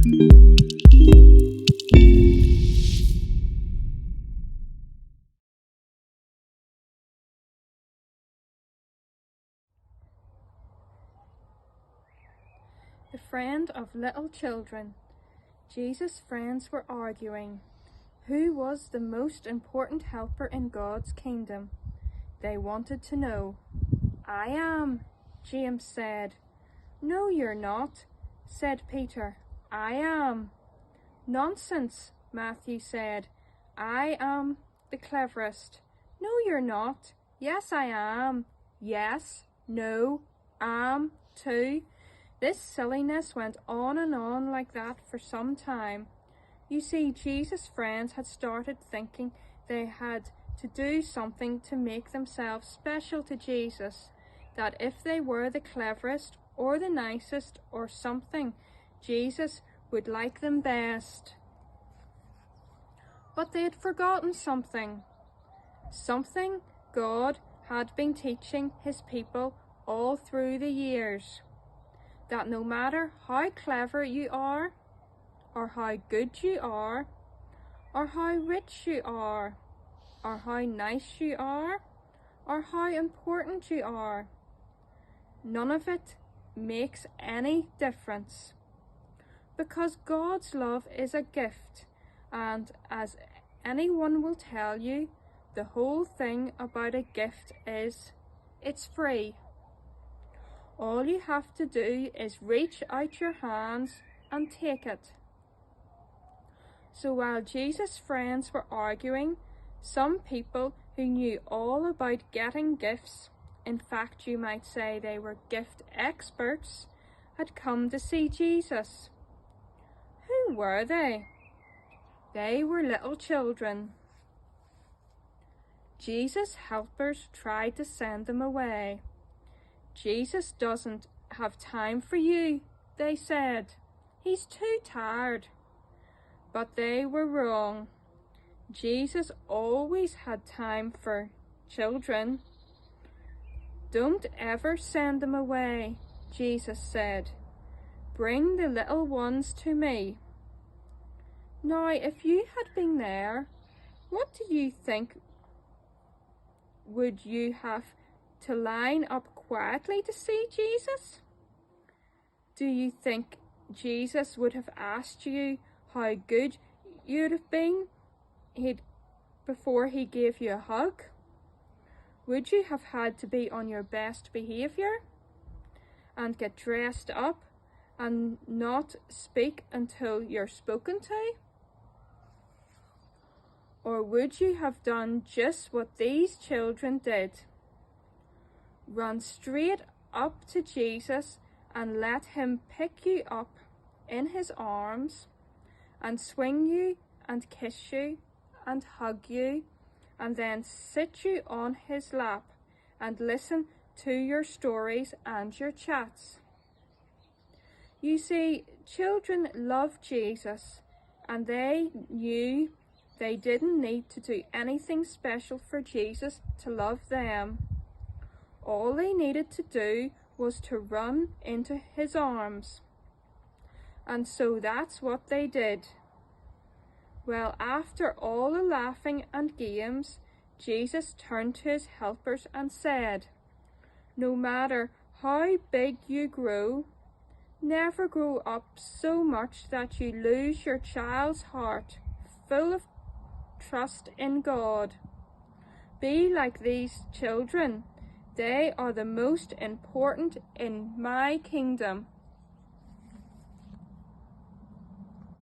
The friend of little children. Jesus' friends were arguing who was the most important helper in God's kingdom. They wanted to know. "I am," James said. "No, you're not," said Peter. "I am." "Nonsense," Matthew said. "I am the cleverest." "No, you're not." "Yes, I am." "Yes, no, am, too." This silliness went on like that for some time. You see, Jesus' friends had started thinking they had to do something to make themselves special to Jesus, that if they were the cleverest or the nicest or something, Jesus would like them best. But they had forgotten something. Something God had been teaching his people all through the years. That no matter how clever you are, or how good you are, or how rich you are, or how nice you are, or how important you are, none of it makes any difference. Because God's love is a gift, and as anyone will tell you, the whole thing about a gift is it's free. All you have to do is reach out your hands and take it. So while Jesus' friends were arguing, some people who knew all about getting gifts, in fact you might say they were gift experts, had come to see Jesus. Who were they? They were little children. Jesus' helpers tried to send them away. "Jesus doesn't have time for you," they said. "He's too tired." But they were wrong. Jesus always had time for children. "Don't ever send them away," Jesus said. "Bring the little ones to me." Now, if you had been there, what do you think? Would you have to line up quietly to see Jesus? Do you think Jesus would have asked you how good you'd have been before he gave you a hug? Would you have had to be on your best behaviour and get dressed up and not speak until you're spoken to? Or would you have done just what these children did? Run straight up to Jesus and let him pick you up in his arms and swing you and kiss you and hug you and then sit you on his lap and listen to your stories and your chats. You see, children love Jesus, and they knew they didn't need to do anything special for Jesus to love them. All they needed to do was to run into his arms. And so that's what they did. Well, after all the laughing and games, Jesus turned to his helpers and said, "No matter how big you grow, never grow up so much that you lose your child's heart, full of trust in God. Be like these children. They are the most important in my kingdom."